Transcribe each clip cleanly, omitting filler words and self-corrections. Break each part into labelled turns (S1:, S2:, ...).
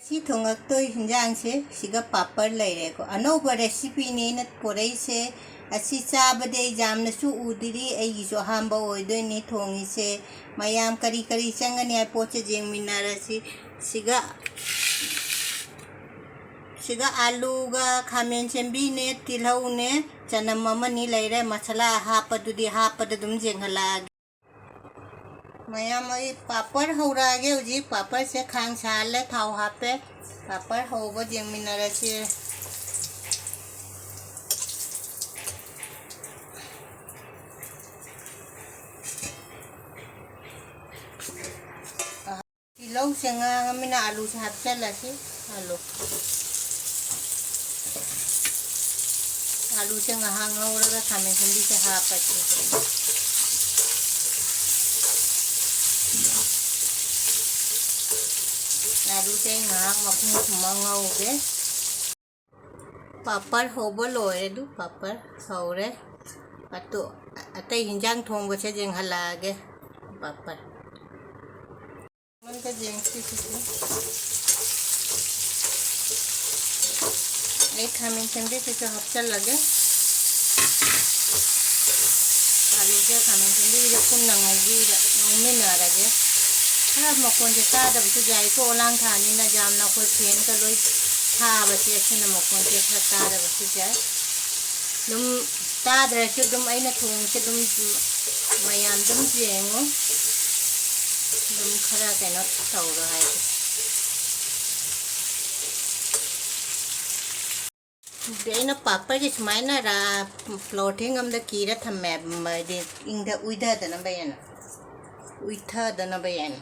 S1: ꯁꯤ ꯊꯣꯡꯉꯛꯇꯣꯏ ꯍꯤꯟꯖꯥꯡꯁꯦ ꯁꯤꯒ ꯄꯥꯄꯔ ꯂꯩꯔꯦꯀꯣ ꯑꯅꯧꯕ ꯔꯦꯁꯤꯄꯤꯅꯦꯅ ꯄꯣꯔꯛꯏꯁꯦ ꯑꯁꯤ ꯆꯥꯕꯗꯤ ꯑꯩ ꯌꯥꯝꯅꯁꯨ ꯎꯗ꯭ꯔꯤ ꯑꯩꯒꯤꯁꯨ ꯑꯍꯥꯟꯕ ꯑꯣꯏꯗꯣꯏꯅꯤ ꯊꯣꯡꯉꯤꯁꯦ ꯃꯌꯥꯝ ꯀꯔꯤ ꯀꯔꯤ ꯆꯪꯒꯅꯤ ꯍꯥꯏ ꯄꯣꯠꯁꯦ ꯌꯦꯡꯃꯤꯟꯅꯔꯁꯤ ꯁꯤꯒ ꯑꯂꯨꯒ ꯈꯥꯃꯦꯟ ꯁꯦꯝꯕꯤꯅꯦ ꯇꯤꯜꯍꯧꯅꯦ ꯆꯅꯝ ꯑꯃꯅꯤ ꯂꯩꯔꯦ ꯃꯁꯥꯂꯥ ꯍꯥꯞꯄꯗꯨꯗꯤ ꯍꯥꯞꯄꯗ ꯑꯗꯨꯝ ꯌꯦꯡꯍꯜꯂꯛꯑꯒꯦ ꯃꯌꯥꯝ ꯑꯩ ꯄꯥꯄꯔ ꯍꯧꯔꯛꯑꯒꯦ ꯍꯧꯖꯤꯛ ꯄꯥꯄꯔꯁꯦ ꯈꯥꯡ ꯁꯥꯍꯜꯂꯦ ꯊꯥꯎ ꯍꯥꯞꯄꯦ ꯄꯥꯄꯔ ꯍꯧꯕ ꯌꯦꯡꯃꯤꯟꯅꯔꯁꯤ ꯇꯤꯜꯍꯧꯁꯦ ꯉꯥꯡꯉꯃꯤꯅ ꯑꯂꯨꯁꯦ ꯍꯥꯞꯆꯤꯜꯂꯁꯤ ꯑꯂꯨꯁꯦ ꯉꯥꯏꯍꯥꯛ ꯉꯧꯔꯒ ꯈꯥꯃꯦꯟ ꯑꯁꯤꯟꯕꯤꯁꯦ ꯍꯥꯞꯄꯁꯤ ꯑꯂꯨꯁꯦ ꯉꯥꯏꯍꯥꯛ ꯃꯄꯨꯡ ꯊꯨꯝꯃ ꯉꯧꯒꯦ ꯄꯥꯄꯔ ꯍꯧꯕ ꯂꯣꯏꯔꯦ ꯑꯗꯨ ꯄꯥꯄꯔ ꯍꯧꯔꯦ ꯑꯇꯩ ꯍꯤꯟꯖꯥꯡ ꯊꯣꯡꯕꯁꯦ ꯌꯦꯡꯍꯜꯂꯛꯑꯒꯦ ꯄꯥꯄꯔ एक खामिन सेंबी से हफ्चल लगे आलू से खामिन सेंबी जब कुन नंगी नंगी ना लगे अब मकोन से ताद अब तो जाए तो ओलांग खानी ना जाम ना कोई फेन का लोई था बच्चे ऐसे न मकोन से खा ताद अब तो जाए तुम ताद रहे तो तुम आई ना थोंग से तुम मयाम तुम जेंगो तुम खरा के ना ताऊ रहा है देना पापड़ के सुमाइना रा फ्लोटिंग हम द कीरा थम्मे मदे इंग द उइधा दना बयान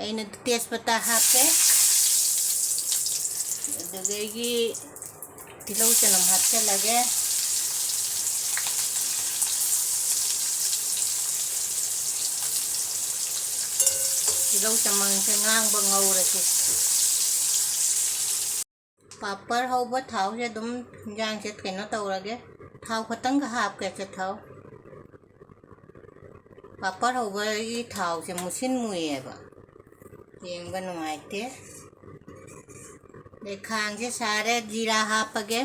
S1: ऐना तेजपत्ता हापे दगेगी तिलौ चनम हापचे लगे तिलौ चमंग से ngang बंगौ रखे पापड़ हौब थाव से दुम जांग से केनो तौरगे थाव खतंग हाप के से थाव पापड़ हौब ई थाव से मुसिन मुएबा येंग नुंगाइते दे खांग से सारे जीरा हापगे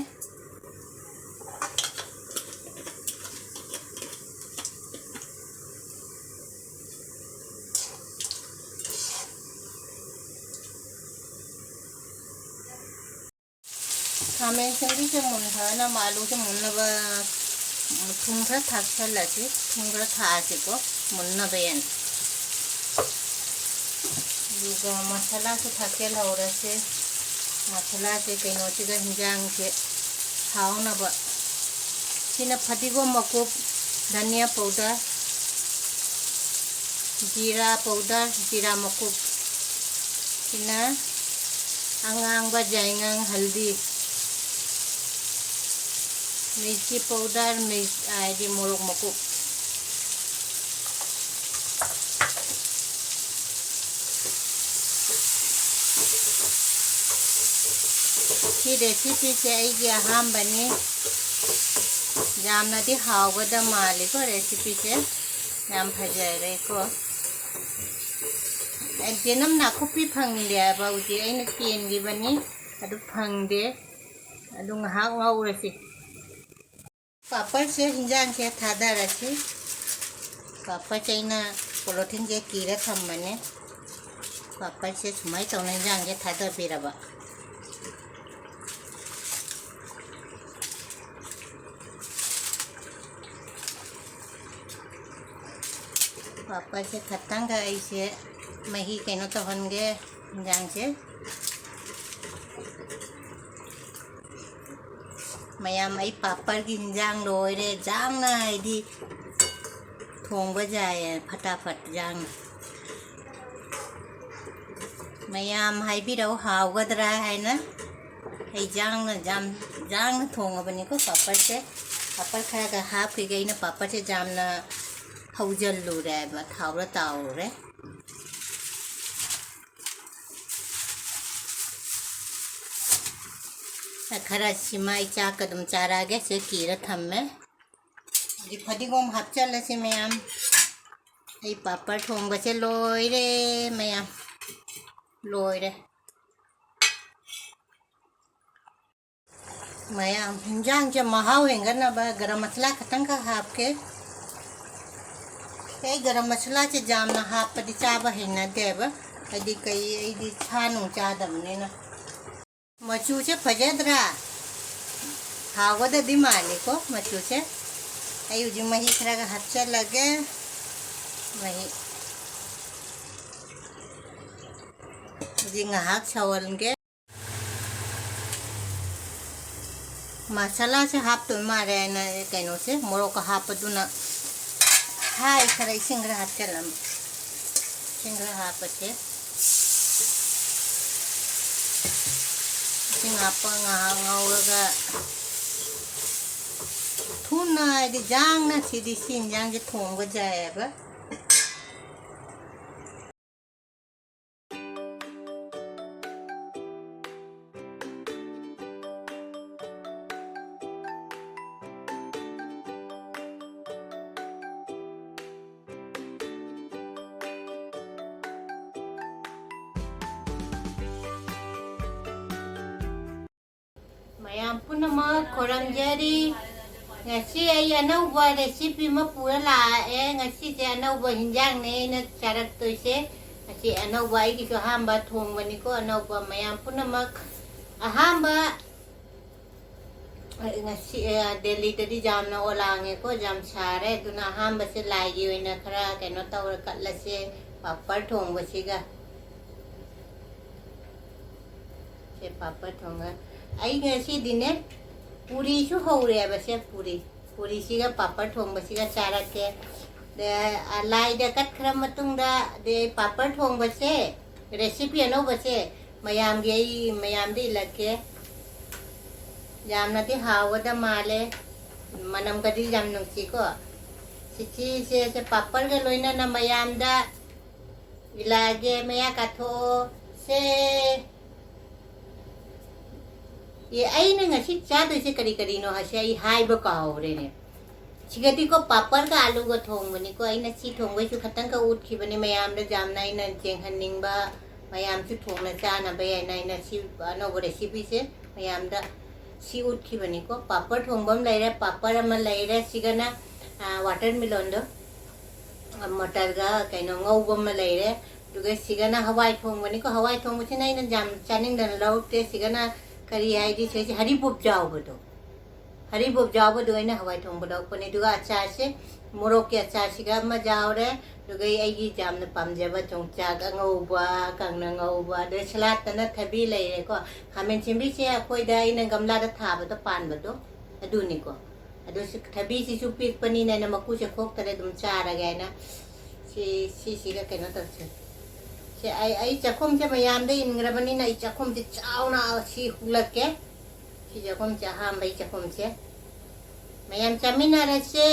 S1: खामें सेंबी से मुनना आलू से मुनब थूम खरा थाक्सलसी थूम खरा थासिको मुन्ना बेन दुगा मसाला से थाकेल हौरसे मसाला से कइनो चिगा हिंजांग से थावनब सिना फतिगो मकुप धनिया पाउडर जीरा मकुप सिना अंगांग जायंगांग हल्दी मिर्ची पाउडर मिर्ची मोरक मकुप की रेसिपी से आई अहम बनी जामनादी हावगद माली को रेसिपी से याम फजरे को जेनम नाकुपी फंगले बाउदी अन केनगी बनी अदु फंगदे अदु ngahak ngawrasi पापड़ से हिंजांग से थादा रसी पापड़ चाइना पोलोथिन से कीरा थम्मने पापड़ से सुमाई तौने हिंजांग से थादा बिरबा पापड़ से खत्तंग ऐसे मही केनो तो हनगे हिंजांग से मयाम आई पापड़ की हिंजांग लोरे जांग ना दी थोंग जाए फटाफट जांग मयाम हाई भी रहो हावगदरा है ना आई जांग ना जांग थोंग बनी को पापड़ से पापड़ खरा का हाफ के गई ना पापड़ से जाम ना हौजल लो रे थावरा ताव रे खरा सिमाई चा कदम चारागे से कीरा थम्मे जी फतिगोम हापचल से मैम पापड़ थोंग से लोरे मैम लोरे Mayam hinjang je mahau hengan na ba garam masala khatang ka hap ke garam masala che jam na hap padi cha ba hinna de ba adi kai di chanu cha dam ne na machu che phajadra hawa da di mali ko machu che ayu ji mahi khara ka hatcha lage mahi ji ngahak chawal ke मसाला से half तो मारे ना कहीं से मोरो का half तो ना हाय खराई सिंगरा हाथ चलम सिंगरा हाफ अच्छे सिंगापा ngawga thuna di jang na si di sin jang je thong ga jaye ba Mayam punama koramjari ngasi ay anauba recipe ma pura la ngasi je anauba hinjang ne na charak to se ngasi anauba ai ki hamba thong bani ko anauba mayam punama ahamba ngasi Delhi tadi jam na olange ko jam sare tuna ahamba se lai gi na khara kaino tawra katla se papar thong basiga se papar thonga I ngasi dine puri su hore ba se puri siga papar thong ba siga chara ke de lai de kat khram matung da de papar thong ba se recipe ano ba se mayam ge mayam di lake jam na ti hawa da male manam ka di jam nung si ko si se papar ge loina na mayam da ilage maya katho se ये आई ना ngasi cha to se kari kari no hase ai hai ba ka hore ne chigati ko papar ka alu ko thong bani ko ai na si thong bai su khatang ka ut khi bani mayam da jam nai na cheng han ning ba mayam su thong na cha na bai nai na si no bo recipe se mayam da si ut khi bani ko papar thong bam lai ra papar ma lai ra sigana watermelon do matar ga kaino ngau bam ma lai ra duga sigana hawai thong bani ko hawai thong bu nai na jam chaning dan lau te sigana करी आई दी से हरिबुब जाओ बदो इन हवाई थोंग बदो कोने दुगा अचार से मोरोक के अचार सिगा म जाओ रे दुगा आई जाम न पामजेबा चोंगचा गंगौबा कंगना ngौबा दे सलाद न थबी ले को खामेन चिंबी से अखोय दा इन गमला दा थाब तो पान बदो अदुनी को अदो थबी सि सुपी पनी न मकु से खोक तरे दुम चारा गए ना सी का केनो तो से आई चखम से मयाम दे इंग्रबनी ना चखम से चावना सी हुलक के सी चखम से हम भाई चखम से मयाम चमिना रे से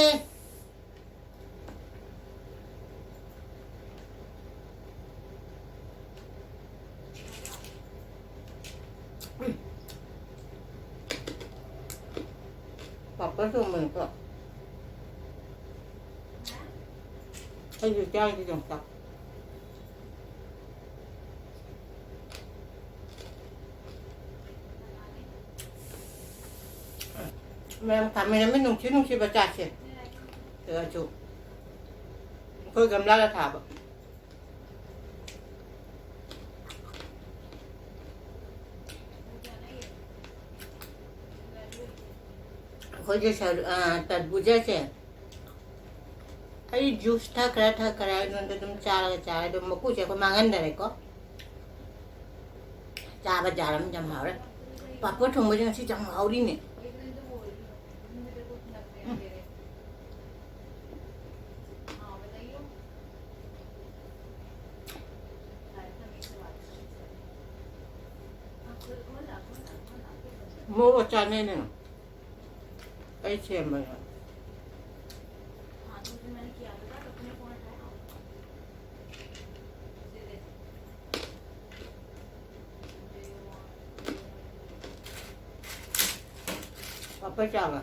S1: पापा तो मन को आई जो चाय की जंता मैम खाने में नुंची बचा से तो जो कोई गमला का था कोई जैसे तरबूजा से अरे जूस था कराया तो तुम चार तो मकू से को मांगन दे को चार बाजार में जम हाव रे पापा ठोंग बजे ऐसी जम हावरी ने mua ở trên này nè ấy xem mà apa cara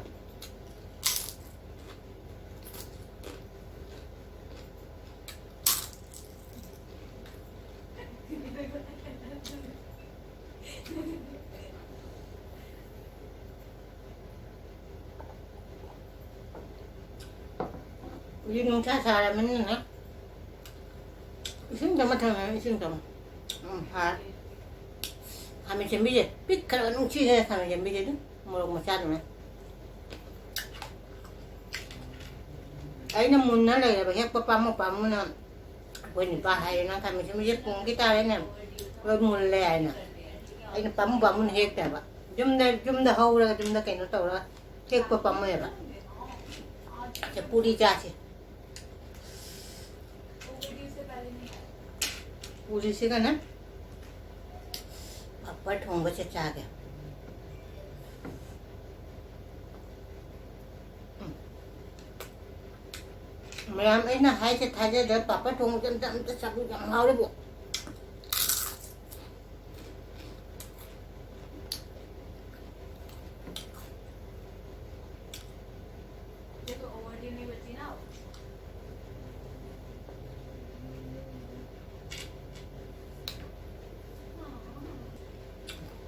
S1: ยืนนุ่งชาชาอะไรมันนี่นะซึ่งจะมาทำอะไรซึ่งจะมาหาkami cembi je, pik kalau nungsi je kami cembi je tu, muluk macam tu. Ay na muna lah ya, bahaya papamu na, buat ni bahaya na kami cembi je pun kita lah na, buat mulai na. Ay na pamu ni hek dah, jum dah hau lah, jum dah kena tahu lah, hek papamu ya pak. Cepuri je. Puri se kan na? Apa thong ba cha kìa. Mày làm ấy là hai cái thay để papa thong chân chân cái sắp cái ngao đấy bộ.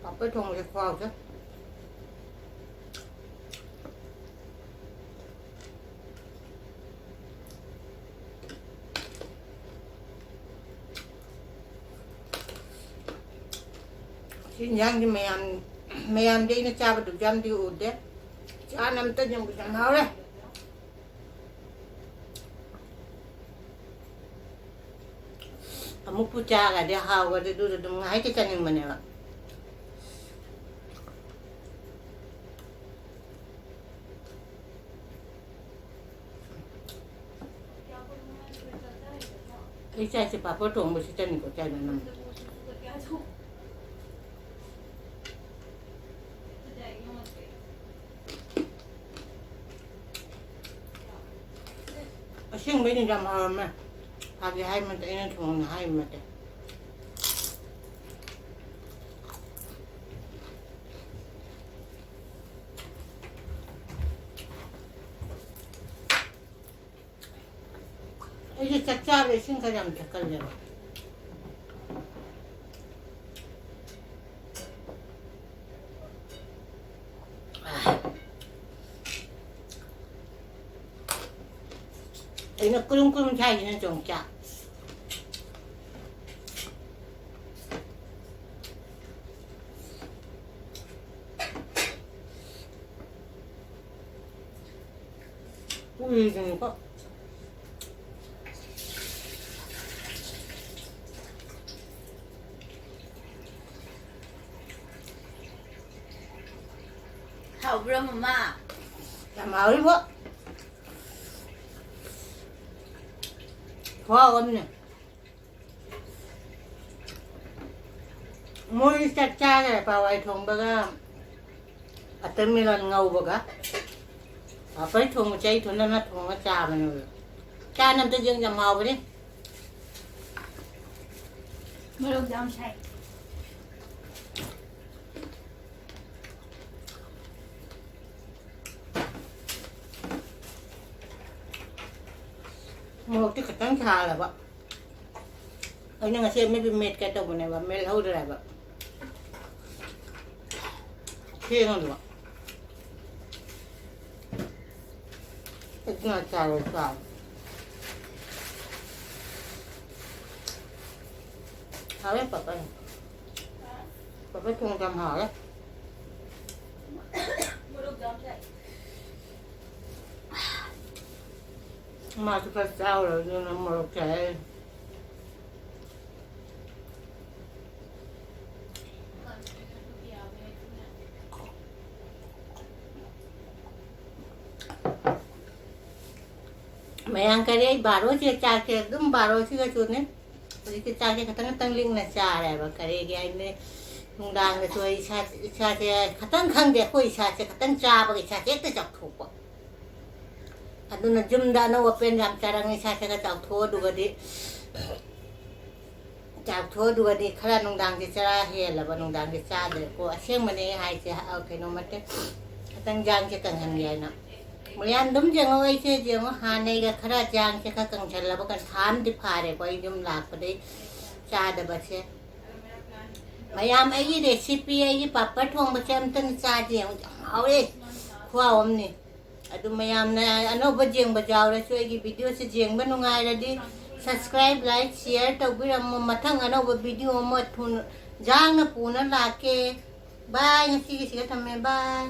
S1: Papa thong cái khoa chứ. Yang di mayam dia ini cabai tu jam dia udah, jangan tu yang bukan hal lah. Kamu pucat lah dia hal ada tu tu mengai kita ni mana lah. Ini saya papa tu mesti cari kau cari nama. Asyik begini jam malam lah. Pagi hari macam ini tengah hari macam. Ini cacar asyik kerja macam kerja. Ini kurung cai ni jongca. Ui ni kok.
S2: Hảo bro mama.
S1: Làm ảo đi bố. Khoa ôm nè. Môi chặt cha cái bảo ai thùng baga. Atem milan ngau baga. Apa thùng chay thùng nó thùng nó cha mà nữa. Cha nằm tới dương làm màu vậy đi.
S2: Mới được dám chạy.
S1: Một cái cánh trà là vậy. Ở nhà xe mới bị mệt cái đầu này và mệt lâu rồi vậy. Thế không được. Cái nhà trà rồi sao? Hả đấy papa. Papa không làm hả đấy.
S2: Mới được dám chạy.
S1: Mà tôi phải sao rồi nhưng mà một cái mày ăn cái đấy bà đối chưa cha kia đúng bà đối chưa chuột đấy cái cha kia cái tăng linh là cha này và cái đấy cái anh này không đang là tôi cha kia cái tăng khăn để khôi cha kia cái tăng cha và cái cha chết tới chọc thủ Ado na jum da na open jam cara ngi sa ka chau tho du ga di chau tho du ga di khara nong dang di chara he la ba nong dang di cha de ko asyeng mane hai che au ke no mate tang jang che kang han ya na mlian dum je ngoi che je ngo ha nei ga khara jang che ka kang chal la ba kan tham di pha re ko i jum la pa de cha de ba che mayam ai recipe ai papa thong ba chem tan cha je au re khwa om ni ꯑꯗꯨ ꯃꯌꯥꯝꯅ ꯑꯅꯧꯕ ꯌꯦꯡꯕ ꯌꯥꯎꯔꯁꯨ ꯑꯩꯒꯤ ꯚꯤꯗꯤꯑꯣꯁꯦ ꯌꯦꯡꯕ ꯅꯨꯡꯉꯥꯏꯔꯗꯤ subscribe like ꯁꯤꯌꯔ ꯇꯧꯕꯤꯔꯝꯃꯣ ꯃꯊꯪ ꯑꯅꯧꯕ ꯚꯤꯗꯤꯑꯣ ꯑꯃ ꯊꯨꯅ ꯌꯥꯡꯅ ꯄꯨꯅ ꯂꯥꯛꯀꯦ ꯕꯥꯏ ꯉꯁꯤꯒꯤꯁꯤꯒ ꯊꯝꯃꯦ ꯕꯥꯏ